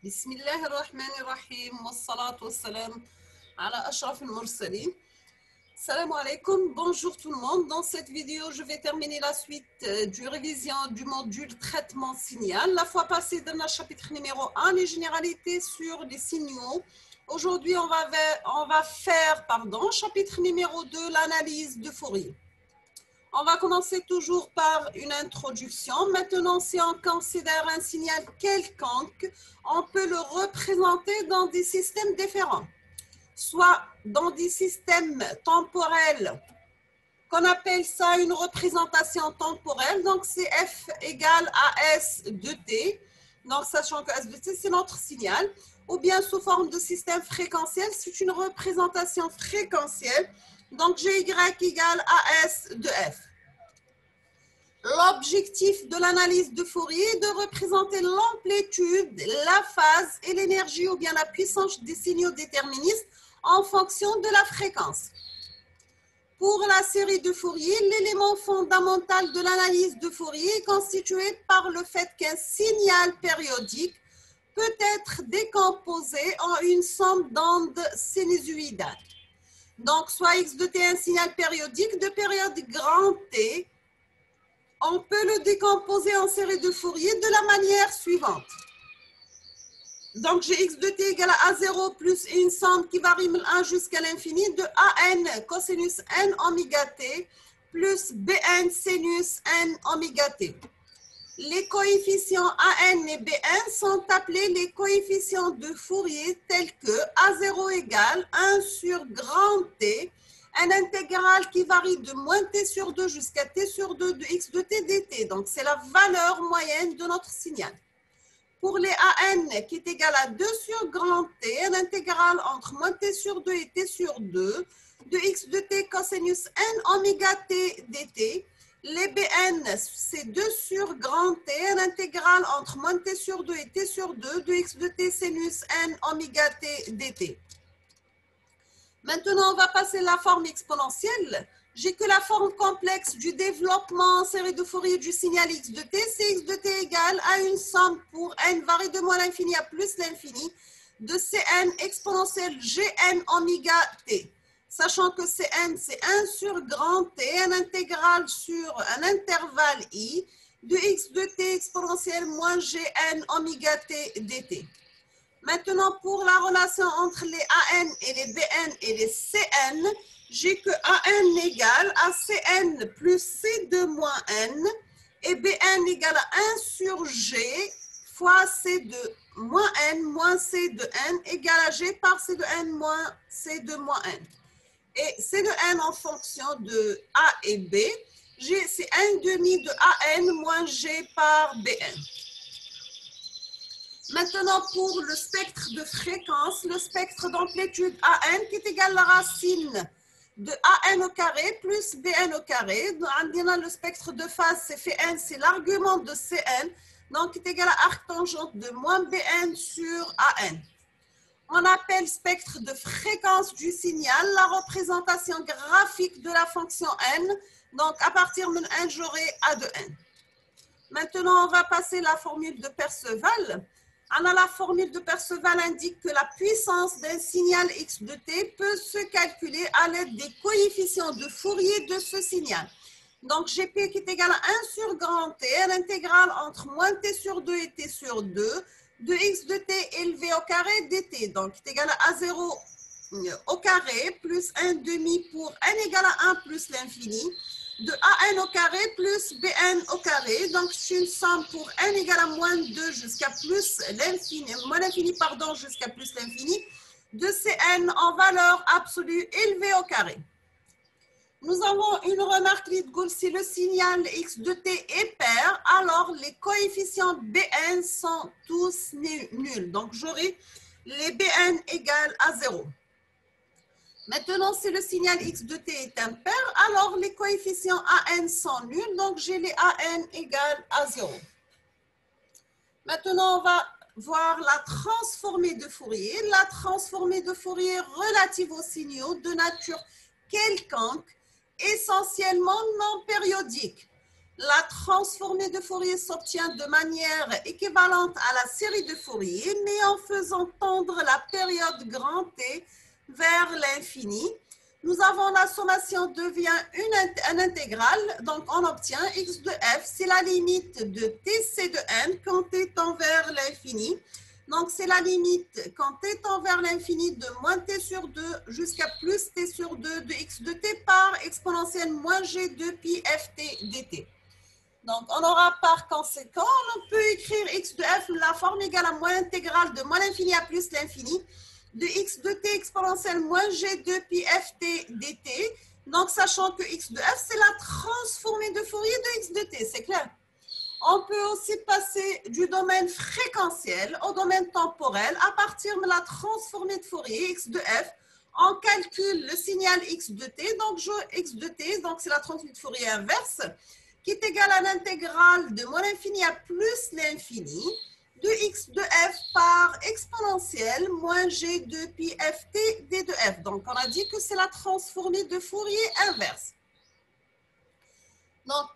بسم الله الرحمن الرحيم والصلاة والسلام على أشرف المرسلين. Salam alaikum, bonjour tout le monde. Dans cette vidéo, je vais terminer la suite du révision du module traitement signal. La fois passée, dans le chapitre numéro 1, les généralités sur les signaux. Aujourd'hui, on va faire, chapitre numéro 2, l'analyse de Fourier. On va commencer toujours par une introduction. Maintenant, si on considère un signal quelconque, on peut le représenter dans des systèmes différents. Soit dans des systèmes temporels, qu'on appelle ça une représentation temporelle. Donc, c'est F égale à S de T. Donc, sachant que S de T, c'est notre signal. Ou bien sous forme de système fréquentiel, c'est une représentation fréquentielle. Donc, GY égale à S de F. L'objectif de l'analyse de Fourier est de représenter l'amplitude, la phase et l'énergie ou bien la puissance des signaux déterministes en fonction de la fréquence. Pour la série de Fourier, l'élément fondamental de l'analyse de Fourier est constitué par le fait qu'un signal périodique peut être décomposé en une somme d'ondes sinusoïdales. Donc, soit x de t un signal périodique de période grand T, on peut le décomposer en série de Fourier de la manière suivante. Donc, j'ai x de t égale à A0 plus une somme qui varie de 1 jusqu'à l'infini de AN cosinus n oméga t plus BN sinus n oméga t. Les coefficients AN et BN sont appelés les coefficients de Fourier tels que A0 égale 1 sur grand T, un intégral qui varie de moins t sur 2 jusqu'à t sur 2 de x de t dt. Donc, c'est la valeur moyenne de notre signal. Pour les AN qui est égal à 2 sur grand T, un intégral entre moins t sur 2 et t sur 2 de x de t cosinus n oméga t dt. Les BN, c'est 2 sur grand T, un intégral entre moins t sur 2 et t sur 2 de x de t sinus n oméga t dt. Maintenant, on va passer la forme exponentielle. J'ai que la forme complexe du développement en série de Fourier du signal x de t. C'est x de t égale à une somme pour n varie de moins l'infini à plus l'infini de Cn exponentielle Gn oméga t. Sachant que Cn, c'est 1 sur grand T, un intégral sur un intervalle i de x de t exponentielle moins Gn oméga t dt. Maintenant, pour la relation entre les AN et les BN et les CN, j'ai que AN égale à CN plus C de moins N et BN égale à 1 sur G fois C de moins N moins C de N égale à G par C de N moins C de moins N. Et C de N en fonction de A et B, c'est 1,5 de AN moins G par BN. Maintenant, pour le spectre de fréquence, le spectre d'amplitude AN qui est égal à la racine de AN au carré plus BN au carré. Donc, le spectre de phase, c'est Fn, c'est l'argument de Cn, donc qui est égal à arctangente de moins BN sur AN. On appelle spectre de fréquence du signal la représentation graphique de la fonction n. Donc, à partir de n, j'aurai A de n. Maintenant, on va passer la formule de Perceval. La formule de Perceval indique que la puissance d'un signal x de t peut se calculer à l'aide des coefficients de Fourier de ce signal. Donc, Gp qui est égal à 1 sur grand T, l'intégrale entre moins t sur 2 et t sur 2 de x de t élevé au carré dt. Donc, qui est égal à A0 au carré plus 1,5 pour n égale à 1 plus l'infini de AN au carré plus BN au carré. Donc, c'est une somme pour n égale à moins 2 jusqu'à plus l'infini, moins l'infini, pardon, jusqu'à plus l'infini de Cn en valeur absolue élevée au carré. Nous avons une remarque Leet-Gould, si le signal x de t est pair, alors les coefficients Bn sont tous nuls. Donc, j'aurai les Bn égales à 0. Maintenant, si le signal x de t est impair, alors les coefficients AN sont nuls, donc j'ai les AN égales à 0. Maintenant, on va voir la transformée de Fourier. La transformée de Fourier relative aux signaux de nature quelconque, essentiellement non périodique. La transformée de Fourier s'obtient de manière équivalente à la série de Fourier, mais en faisant tendre la période grand T vers l'infini. Nous avons la sommation devient une intégrale, donc on obtient x de f, c'est la limite de tc de n quand t tend vers l'infini. Donc c'est la limite quand t tend vers l'infini de moins t sur 2 jusqu'à plus t sur 2 de x de t par exponentielle moins g de pi ft dt. Donc, on aura par conséquent, on peut écrire x de f, la forme égale à moins intégrale de moins l'infini à plus l'infini, de x de t exponentielle moins g de pi ft dt. Donc, sachant que x de f, c'est la transformée de Fourier de x de t, c'est clair. On peut aussi passer du domaine fréquentiel au domaine temporel à partir de la transformée de Fourier x de f. On calcule le signal x de t, donc x de t, donc c'est la transformée de Fourier inverse, qui est égal à l'intégrale de moins l'infini à plus l'infini de x de f par exponentielle moins g de pi ft d de f. Donc, on a dit que c'est la transformée de Fourier inverse. Donc,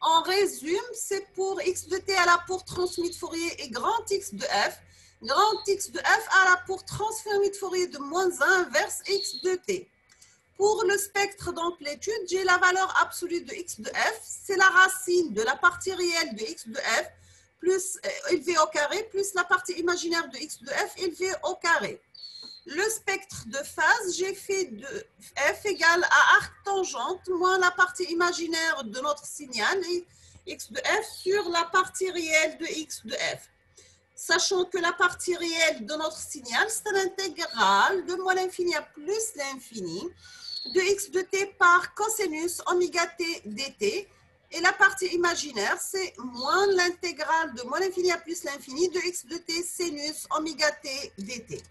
en résume, c'est pour x de t à la pour transformée de Fourier et grand x de f. Grand x de f à la pour transformée de Fourier de moins 1 inverse x de t. Pour le spectre d'amplitude, j'ai la valeur absolue de x de f, c'est la racine de la partie réelle de x de f plus élevée au carré plus la partie imaginaire de x de f élevée au carré. Le spectre de phase, j'ai fait de f égale à arc tangente moins la partie imaginaire de notre signal x de f sur la partie réelle de x de f. Sachant que la partie réelle de notre signal, c'est l'intégrale de moins l'infini à plus l'infini de x de t par cosinus oméga t dt. Et la partie imaginaire, c'est moins l'intégrale de moins l'infini à plus l'infini de x de t sinus oméga t dt.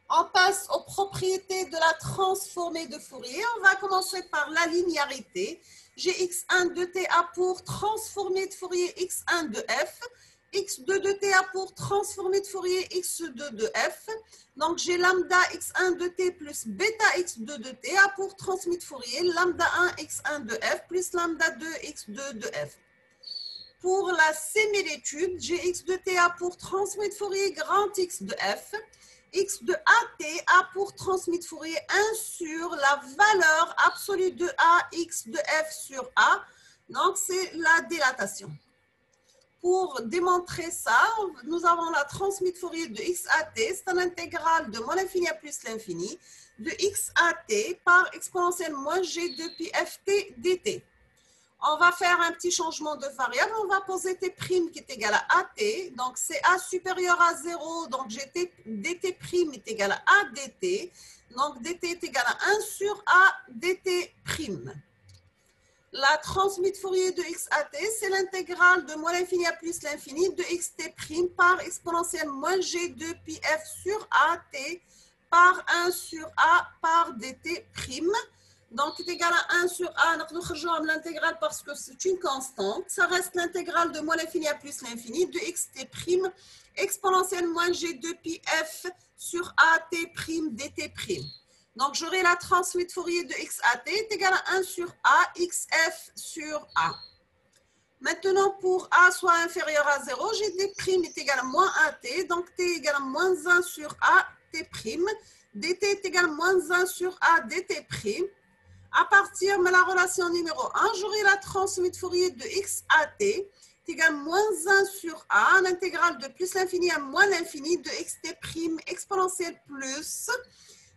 On passe aux propriétés de la transformée de Fourier. On va commencer par la linéarité. J'ai x1 de t a pour transformée de Fourier x1 de f. x2 de t a pour transformée de Fourier x2 de f. Donc, j'ai lambda x1 de t plus bêta x2 de t a pour transformée de Fourier lambda 1 x1 de f plus lambda 2 x2 de f. Pour la similitude, j'ai x de t a pour transformée de Fourier grand x de f. x de at a pour transmis de Fourier 1 sur la valeur absolue de a x de f sur a. Donc, c'est la dilatation. Pour démontrer ça, nous avons la transmis de Fourier de x at, c'est un intégral de moins l'infini à plus l'infini, de x at par exponentielle moins g de pi ft dt. On va faire un petit changement de variable. On va poser t' qui est égal à at. Donc, c'est a supérieur à 0. Donc, dt' est égal à a dt. Donc, dt est égal à 1 sur a dt'. La transmise de Fourier de x at, c'est l'intégrale de moins l'infini à plus l'infini de xt' par exponentielle moins g de pi f sur a t par 1 sur a par dt'. Donc, c'est égal à 1 sur a, nous l'intégrale parce que c'est une constante. Ça reste l'intégrale de moins l'infini à plus l'infini de xt' exponentielle moins g de pi f sur a t' dt'. Donc, j'aurai la transmise de Fourier de x at est égal à 1 sur a xf sur a. Maintenant, pour a soit inférieur à 0, j'ai d' est égal à moins at. Donc, t est égal à moins 1 sur a t'. dt est égal à moins 1 sur a dt'. À partir de la relation numéro 1, j'aurai la transmise de Fourier de x at est égal à moins 1 sur a, l'intégrale de plus l'infini à moins l'infini de xt' exponentielle plus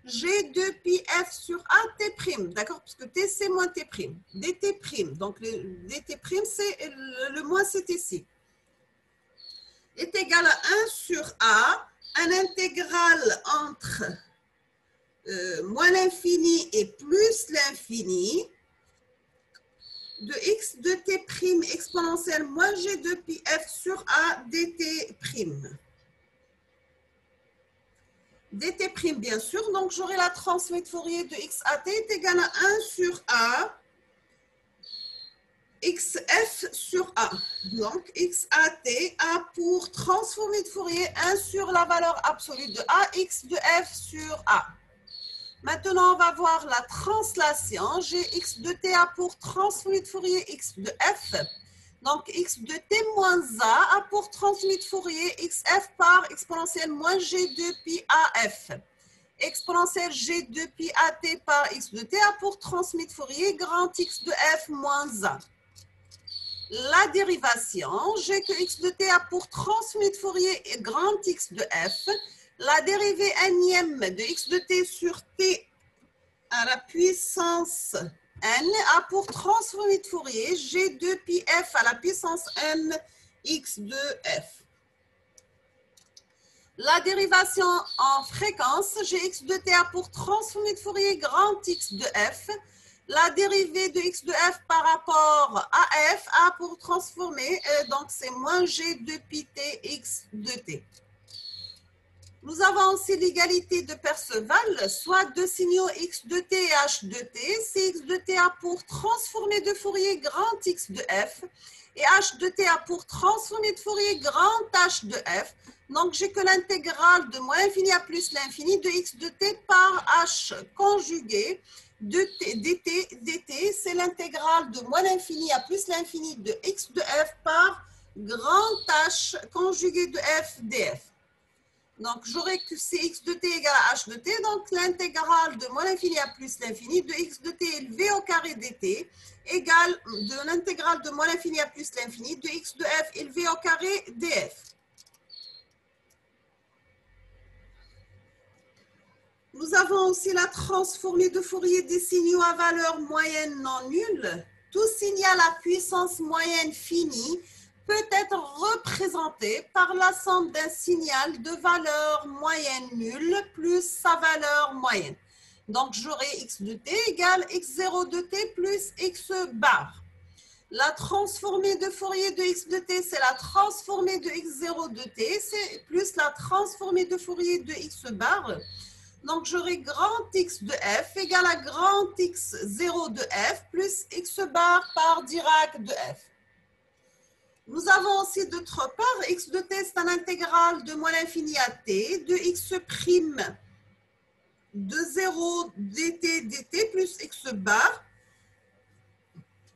g de pi f sur a t'. D'accord? Parce que t, c'est moins t'. dt'. Donc, le dt', c'est le moins, c'est ici. Est égal à 1 sur a, un intégral entre moins l'infini et plus l'infini de x de t' exponentielle moins g de pi f sur a dt'. dt', bien sûr. Donc, j'aurai la transmise de Fourier de x at est égal à 1 sur a xf sur a. Donc, x at a pour transformer de Fourier 1 sur la valeur absolue de a x de f sur a. Maintenant, on va voir la translation. J'ai x de t a pour transformé de Fourier x de f. Donc, x de t moins a pour transformé de Fourier xf par exponentielle moins g de pi af. Exponentielle g de pi at par x de t a pour transmis de Fourier grand x de f moins a. La dérivation, j'ai que x de t a pour transmis de Fourier grand x de f. La dérivée énième de x de t sur t à la puissance n a pour transformé de Fourier g de pi f à la puissance n x de f. La dérivation en fréquence, j'ai x de t a pour transformé de Fourier grand x de f. La dérivée de x de f par rapport à f a pour transformer, donc c'est moins g de pi t x de t. Nous avons aussi l'égalité de Perceval, soit deux signaux x de t et h de t. C'est x de t a pour transformer de Fourier grand x de f et h de t a pour transformer de Fourier grand h de f. Donc, j'ai que l'intégrale de moins l'infini à plus l'infini de x de t par h conjugué de t, dt. C'est l'intégrale de moins l'infini à plus l'infini de x de f par grand h conjugué de f df. Donc, j'aurai que c'est x de t égale à h de t. Donc, l'intégrale de moins l'infini à plus l'infini de x de t élevé au carré dt égale de l'intégrale de moins l'infini à plus l'infini de x de f élevé au carré df. Nous avons aussi la transformée de Fourier des signaux à valeur moyenne non nulle. Tout signal à puissance moyenne finie peut être représenté par la somme d'un signal de valeur moyenne nulle plus sa valeur moyenne. Donc, j'aurai x de t égale x0 de t plus x bar. La transformée de Fourier de x de t, c'est la transformée de x0 de t, c'est plus la transformée de Fourier de x bar. Donc, j'aurai grand x de f égale à grand x0 de f plus x bar par Dirac de f. Nous avons aussi d'autre part, x de t, c'est un intégral de moins l'infini à t, de x prime de 0 dt plus x bar.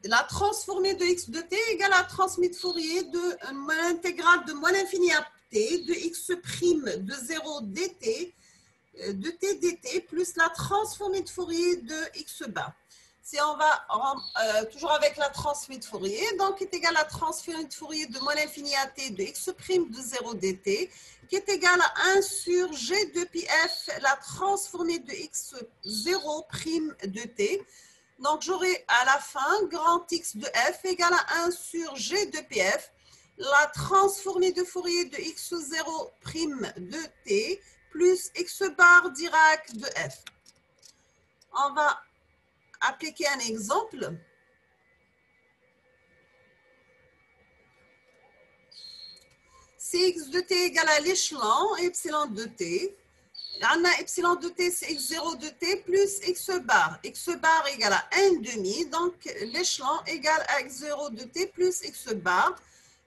La transformée de x de t égale à transmis de Fourier de l'intégrale de moins l'infini à t, de x prime de 0 dt, de t dt plus la transformée de Fourier de x bar. Si on va toujours avec la transformée de Fourier, donc qui est égal à la transformée de Fourier de moins l'infini à t de x prime de 0 dt, qui est égal à 1 sur g de pi f, la transformée de x0 prime de t. Donc j'aurai à la fin grand x de f égale à 1 sur g de pi f, la transformée de Fourier de x0 prime de t plus x bar Dirac de f. On va appliquer un exemple. C'est x de t égale à l'échelon epsilon de t. On a epsilon de t, c'est x0 de t plus x bar. X bar égale à 1,5. Donc, l'échelon égale à x0 de t plus x bar.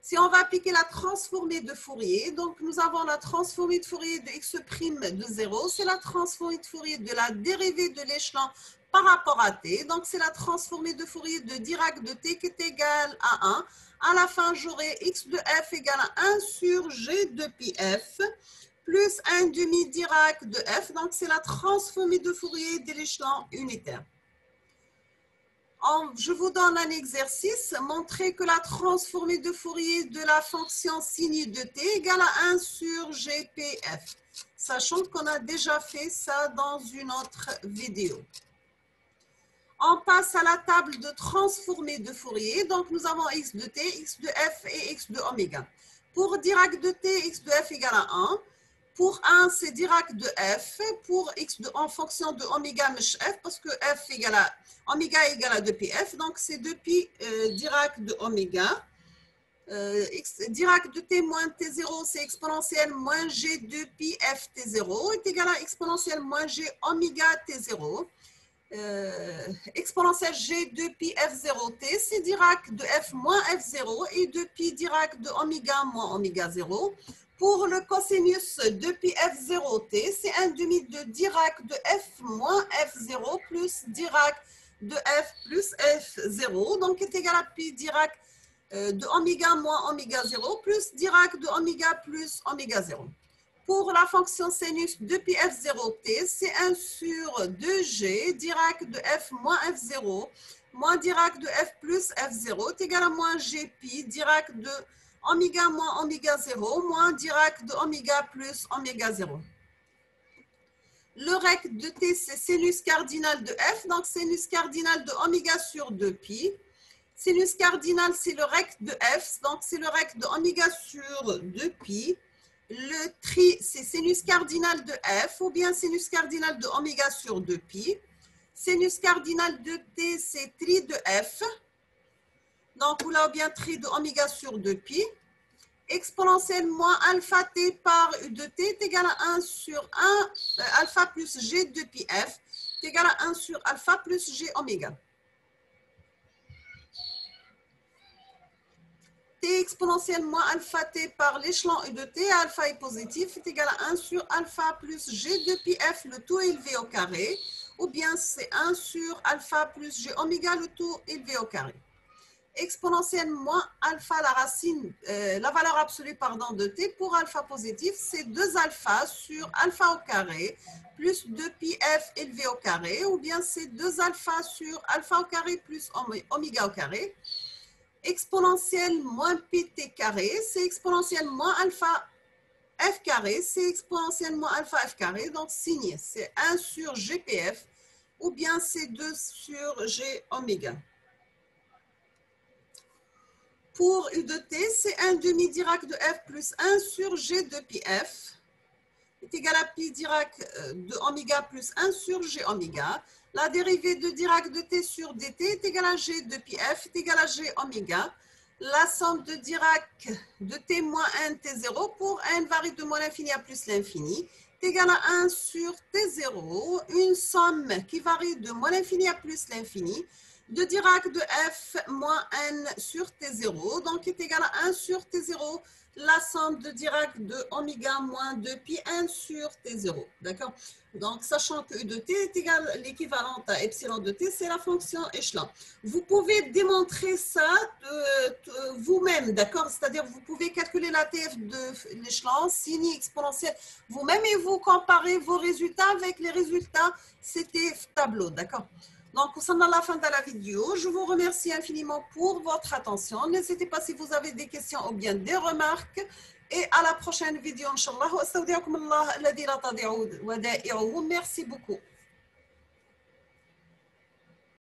Si on va appliquer la transformée de Fourier, donc nous avons la transformée de Fourier de x prime de 0. C'est la transformée de Fourier de la dérivée de l'échelon par rapport à t. Donc, c'est la transformée de Fourier de Dirac de t qui est égale à 1. À la fin, j'aurai x de f égale à 1 sur g de pi f plus 1,5 Dirac de f. Donc, c'est la transformée de Fourier de l'échelon unitaire. Je vous donne un exercice. Montrer que la transformée de Fourier de la fonction sinus de t égale à 1 sur gpf. Sachant qu'on a déjà fait ça dans une autre vidéo. On passe à la table de transformée de Fourier. Donc, nous avons x de t, x de f et x de oméga. Pour Dirac de t, x de f égale à 1. Pour 1, c'est Dirac de f. Pour x en fonction de oméga mèche f, parce que f égale à oméga égale à 2πf. Donc, c'est 2π Dirac de oméga. Dirac de t moins t0, c'est exponentielle moins g 2π f t0 est égal à exponentielle moins g oméga t0. Exponentielle g 2π f0t, c'est Dirac de f moins f0 et 2π Dirac de oméga moins oméga 0. Pour le cosinus de pi f0t, c'est un demi de Dirac de f moins f0 plus Dirac de f plus f0, donc est égal à pi Dirac de oméga moins oméga 0 plus Dirac de oméga plus oméga 0. Pour la fonction sinus de pi f0t, c'est 1 sur 2g Dirac de f moins f0 moins Dirac de f plus f0 est égal à moins g pi Dirac de oméga moins oméga 0 moins Dirac de oméga plus oméga 0. Le rect de t, c'est sinus cardinal de f, donc sinus cardinal de oméga sur 2pi. Sinus cardinal, c'est le rect de f, donc c'est le rect de oméga sur 2pi. Le tri, c'est sinus cardinal de f ou bien sinus cardinal de oméga sur 2pi. Sinus cardinal de t, c'est tri de f. Donc, ou là, ou bien tri de oméga sur 2pi. Exponentielle moins alpha t par u de t est égal à 1 sur 1, alpha plus g de pi f est égal à 1 sur alpha plus g oméga. T exponentielle moins alpha t par l'échelon u de t, alpha est positif, est égal à 1 sur alpha plus g de pi f, le tout élevé au carré, ou bien c'est 1 sur alpha plus g oméga, le tout élevé au carré. Exponentielle moins alpha, la racine, la valeur absolue pardon, de t pour alpha positif, c'est 2 alpha sur alpha au carré plus 2 pi f élevé au carré, ou bien c'est 2 alpha sur alpha au carré plus oméga au carré. Exponentielle moins pi t carré, c'est exponentielle moins alpha f carré, c'est exponentielle moins alpha f carré, donc signé, c'est 1 sur gpf, ou bien c'est 2 sur g oméga. Pour u de t, c'est 1 demi Dirac de f plus 1 sur g de pi f est égal à pi Dirac de oméga plus 1 sur g oméga. La dérivée de Dirac de t sur dt est égale à g de pi f est égale à g oméga. La somme de Dirac de t moins 1 t0 pour n varie de moins l'infini à plus l'infini est égale à 1 sur t0, une somme qui varie de moins l'infini à plus l'infini de Dirac de f moins n sur t0, donc est égal à 1 sur t0, la somme de Dirac de oméga moins 2 pi 1 sur t0. D'accord? Donc, sachant que u de t est égal l'équivalent à epsilon de t, c'est la fonction échelon. Vous pouvez démontrer ça vous-même, d'accord? C'est-à-dire, vous pouvez calculer la TF de l'échelon, signer exponentielle vous-même et vous comparez vos résultats avec les résultats CTF tableau, d'accord? Donc, nous sommes à la fin de la vidéo. Je vous remercie infiniment pour votre attention. N'hésitez pas si vous avez des questions ou bien des remarques. Et à la prochaine vidéo, Inch'Allah. Merci beaucoup.